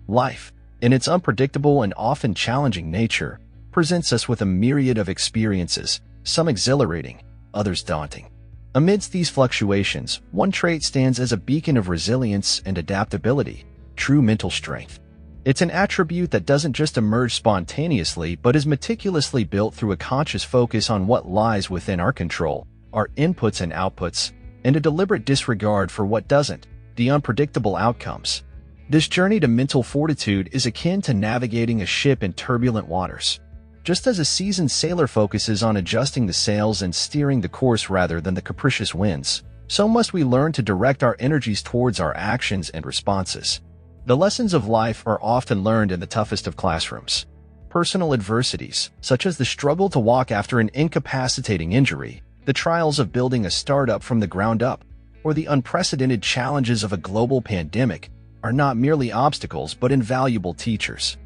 Life, in its unpredictable and often challenging nature, presents us with a myriad of experiences, some exhilarating, others daunting. Amidst these fluctuations, one trait stands as a beacon of resilience and adaptability: true mental strength. It's an attribute that doesn't just emerge spontaneously but is meticulously built through a conscious focus on what lies within our control, our inputs and outputs, and a deliberate disregard for what doesn't, the unpredictable outcomes. This journey to mental fortitude is akin to navigating a ship in turbulent waters. Just as a seasoned sailor focuses on adjusting the sails and steering the course rather than the capricious winds, so must we learn to direct our energies towards our actions and responses. The lessons of life are often learned in the toughest of classrooms. Personal adversities, such as the struggle to walk after an incapacitating injury, the trials of building a startup from the ground up, or the unprecedented challenges of a global pandemic, are not merely obstacles but invaluable teachers.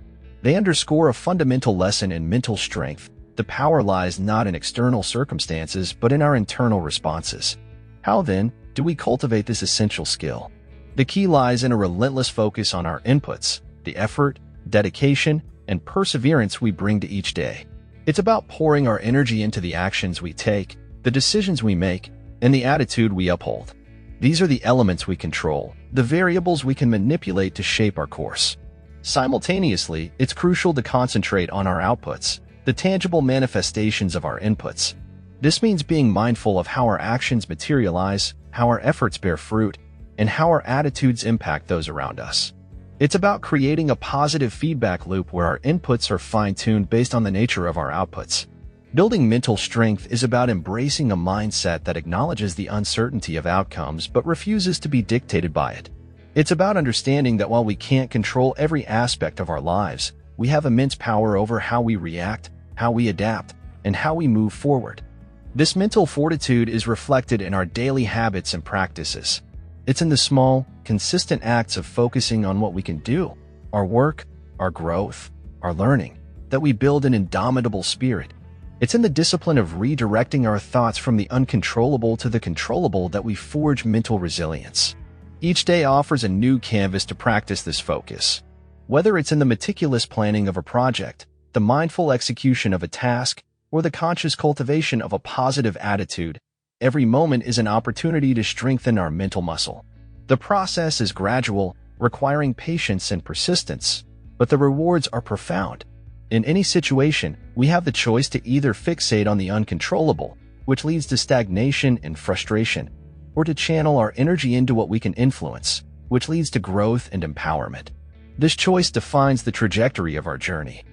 They underscore a fundamental lesson in mental strength. The power lies not in external circumstances but in our internal responses. How, then, do we cultivate this essential skill? The key lies in a relentless focus on our inputs, the effort, dedication, and perseverance we bring to each day. It's about pouring our energy into the actions we take, the decisions we make, and the attitude we uphold. These are the elements we control, the variables we can manipulate to shape our course. Simultaneously, it's crucial to concentrate on our outputs, the tangible manifestations of our inputs. This means being mindful of how our actions materialize, how our efforts bear fruit, and how our attitudes impact those around us. It's about creating a positive feedback loop where our inputs are fine-tuned based on the nature of our outputs. Building mental strength is about embracing a mindset that acknowledges the uncertainty of outcomes but refuses to be dictated by it. It's about understanding that while we can't control every aspect of our lives, we have immense power over how we react, how we adapt, and how we move forward. This mental fortitude is reflected in our daily habits and practices. It's in the small, consistent acts of focusing on what we can do, our work, our growth, our learning, that we build an indomitable spirit. It's in the discipline of redirecting our thoughts from the uncontrollable to the controllable that we forge mental resilience. Each day offers a new canvas to practice this focus. Whether it's in the meticulous planning of a project, the mindful execution of a task, or the conscious cultivation of a positive attitude, every moment is an opportunity to strengthen our mental muscle. The process is gradual, requiring patience and persistence, but the rewards are profound. In any situation, we have the choice to either fixate on the uncontrollable, which leads to stagnation and frustration, or to channel our energy into what we can influence, which leads to growth and empowerment. This choice defines the trajectory of our journey.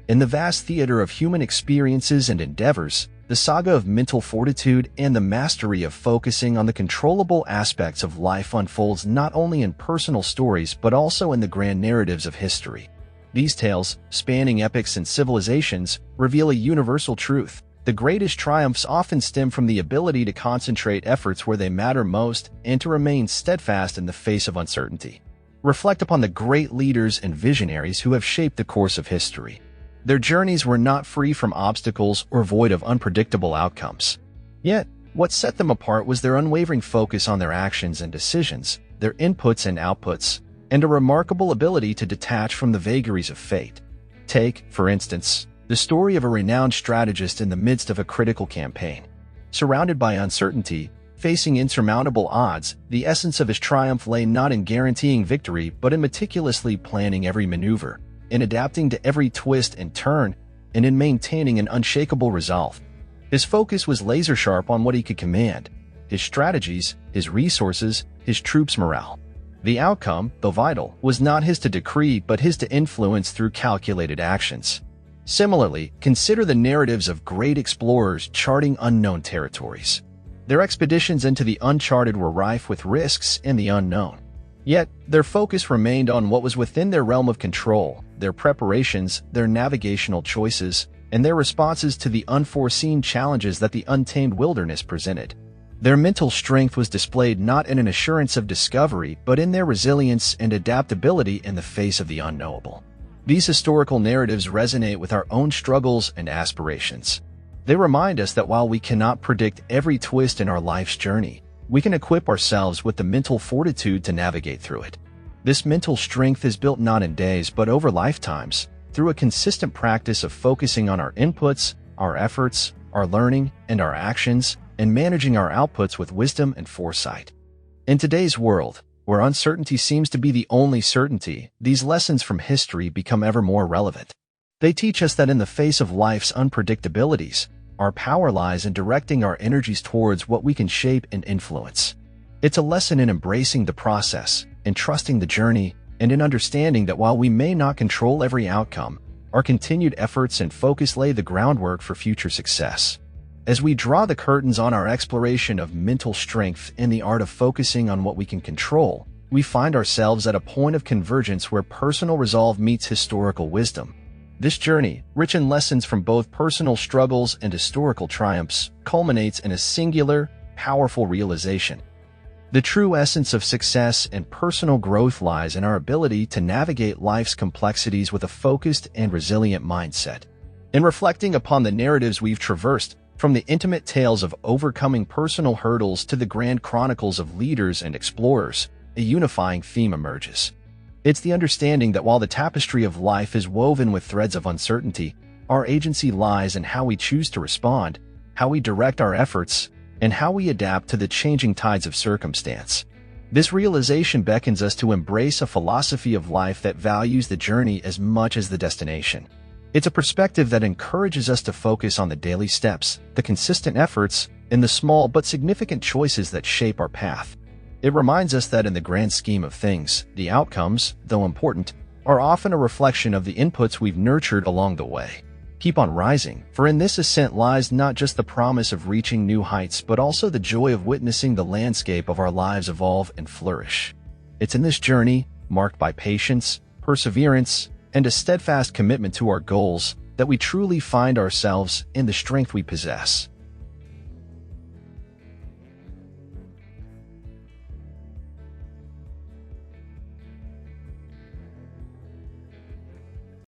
In the vast theater of human experiences and endeavors, the saga of mental fortitude and the mastery of focusing on the controllable aspects of life unfolds not only in personal stories but also in the grand narratives of history. These tales, spanning epochs and civilizations, reveal a universal truth. The greatest triumphs often stem from the ability to concentrate efforts where they matter most and to remain steadfast in the face of uncertainty. Reflect upon the great leaders and visionaries who have shaped the course of history. Their journeys were not free from obstacles or void of unpredictable outcomes. Yet, what set them apart was their unwavering focus on their actions and decisions, their inputs and outputs, and a remarkable ability to detach from the vagaries of fate. Take, for instance, the story of a renowned strategist in the midst of a critical campaign. Surrounded by uncertainty, facing insurmountable odds, the essence of his triumph lay not in guaranteeing victory but in meticulously planning every maneuver, in adapting to every twist and turn, and in maintaining an unshakable resolve. His focus was laser-sharp on what he could command: his strategies, his resources, his troops' morale. The outcome, though vital, was not his to decree but his to influence through calculated actions. Similarly, consider the narratives of great explorers charting unknown territories. Their expeditions into the uncharted were rife with risks and the unknown. Yet, their focus remained on what was within their realm of control: their preparations, their navigational choices, and their responses to the unforeseen challenges that the untamed wilderness presented. Their mental strength was displayed not in an assurance of discovery but in their resilience and adaptability in the face of the unknowable. These historical narratives resonate with our own struggles and aspirations. They remind us that while we cannot predict every twist in our life's journey, we can equip ourselves with the mental fortitude to navigate through it. This mental strength is built not in days but over lifetimes, through a consistent practice of focusing on our inputs, our efforts, our learning, and our actions, and managing our outputs with wisdom and foresight. In today's world, where uncertainty seems to be the only certainty, these lessons from history become ever more relevant. They teach us that in the face of life's unpredictabilities, our power lies in directing our energies towards what we can shape and influence. It's a lesson in embracing the process, in trusting the journey, and in understanding that while we may not control every outcome, our continued efforts and focus lay the groundwork for future success. As we draw the curtains on our exploration of mental strength and the art of focusing on what we can control, we find ourselves at a point of convergence where personal resolve meets historical wisdom. This journey, rich in lessons from both personal struggles and historical triumphs, culminates in a singular, powerful realization. The true essence of success and personal growth lies in our ability to navigate life's complexities with a focused and resilient mindset. In reflecting upon the narratives we've traversed, from the intimate tales of overcoming personal hurdles to the grand chronicles of leaders and explorers, a unifying theme emerges. It's the understanding that while the tapestry of life is woven with threads of uncertainty, our agency lies in how we choose to respond, how we direct our efforts, and how we adapt to the changing tides of circumstance. This realization beckons us to embrace a philosophy of life that values the journey as much as the destination. It's a perspective that encourages us to focus on the daily steps, the consistent efforts, and the small but significant choices that shape our path. It reminds us that in the grand scheme of things, the outcomes, though important, are often a reflection of the inputs we've nurtured along the way. Keep on rising, for in this ascent lies not just the promise of reaching new heights but also the joy of witnessing the landscape of our lives evolve and flourish. It's in this journey, marked by patience, perseverance, and a steadfast commitment to our goals, that we truly find ourselves in the strength we possess.